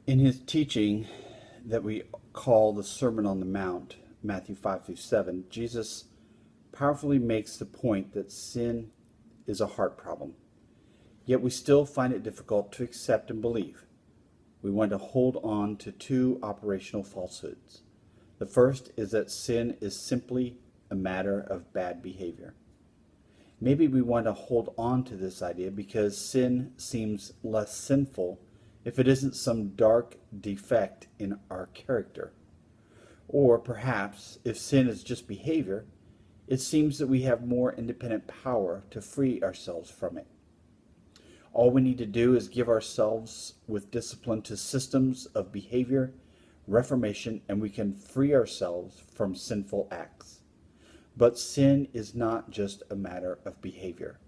In his teaching that we call the Sermon on the Mount, Matthew 5 through 7, Jesus powerfully makes the point that sin is a heart problem. Yet we still find it difficult to accept and believe. We want to hold on to two operational falsehoods. The first is that sin is simply a matter of bad behavior. Maybe we want to hold on to this idea because sin seems less sinful if it isn't some dark defect in our character. Or perhaps, if sin is just behavior, it seems that we have more independent power to free ourselves from it. All we need to do is give ourselves with discipline to systems of behavior, reformation, and we can free ourselves from sinful acts. But sin is not just a matter of behavior.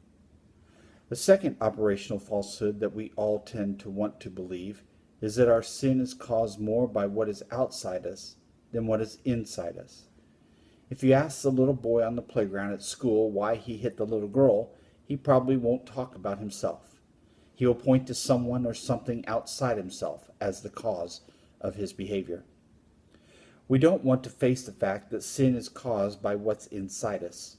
The second operational falsehood that we all tend to want to believe is that our sin is caused more by what is outside us than what is inside us. If you ask the little boy on the playground at school why he hit the little girl, he probably won't talk about himself. He will point to someone or something outside himself as the cause of his behavior. We don't want to face the fact that sin is caused by what's inside us.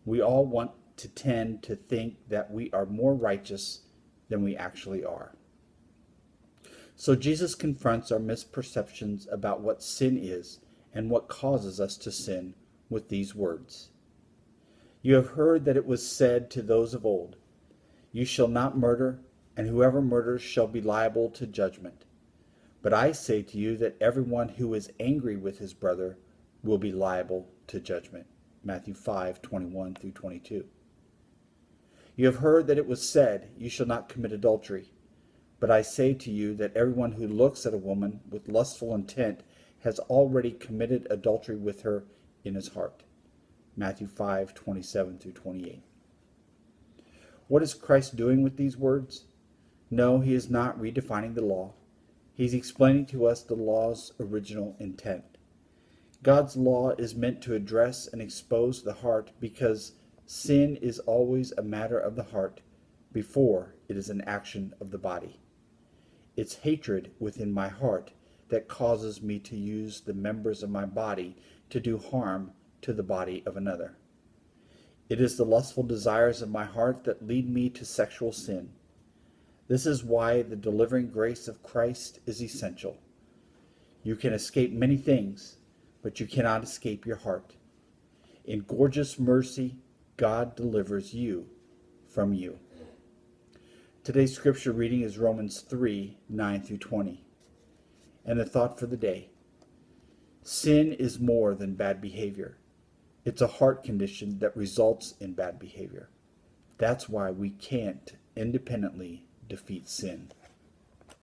We all want to tend to think that we are more righteous than we actually are. So Jesus confronts our misperceptions about what sin is and what causes us to sin with these words. You have heard that it was said to those of old, "You shall not murder, and whoever murders shall be liable to judgment." But I say to you that everyone who is angry with his brother will be liable to judgment. Matthew 5:21 through 22. You have heard that it was said, "You shall not commit adultery." But I say to you that everyone who looks at a woman with lustful intent has already committed adultery with her in his heart. Matthew 5:27 through 28. What is Christ doing with these words? No, he is not redefining the law. He's explaining to us the law's original intent. God's law is meant to address and expose the heart because sin is always a matter of the heart before it is an action of the body. It's hatred within my heart that causes me to use the members of my body to do harm to the body of another. It is the lustful desires of my heart that lead me to sexual sin. This is why the delivering grace of Christ is essential. You can escape many things, but you cannot escape your heart. In gorgeous mercy, God delivers you from you. Today's scripture reading is Romans 3:9 through 20. And the thought for the day: sin is more than bad behavior. It's a heart condition that results in bad behavior. That's why we can't independently defeat sin.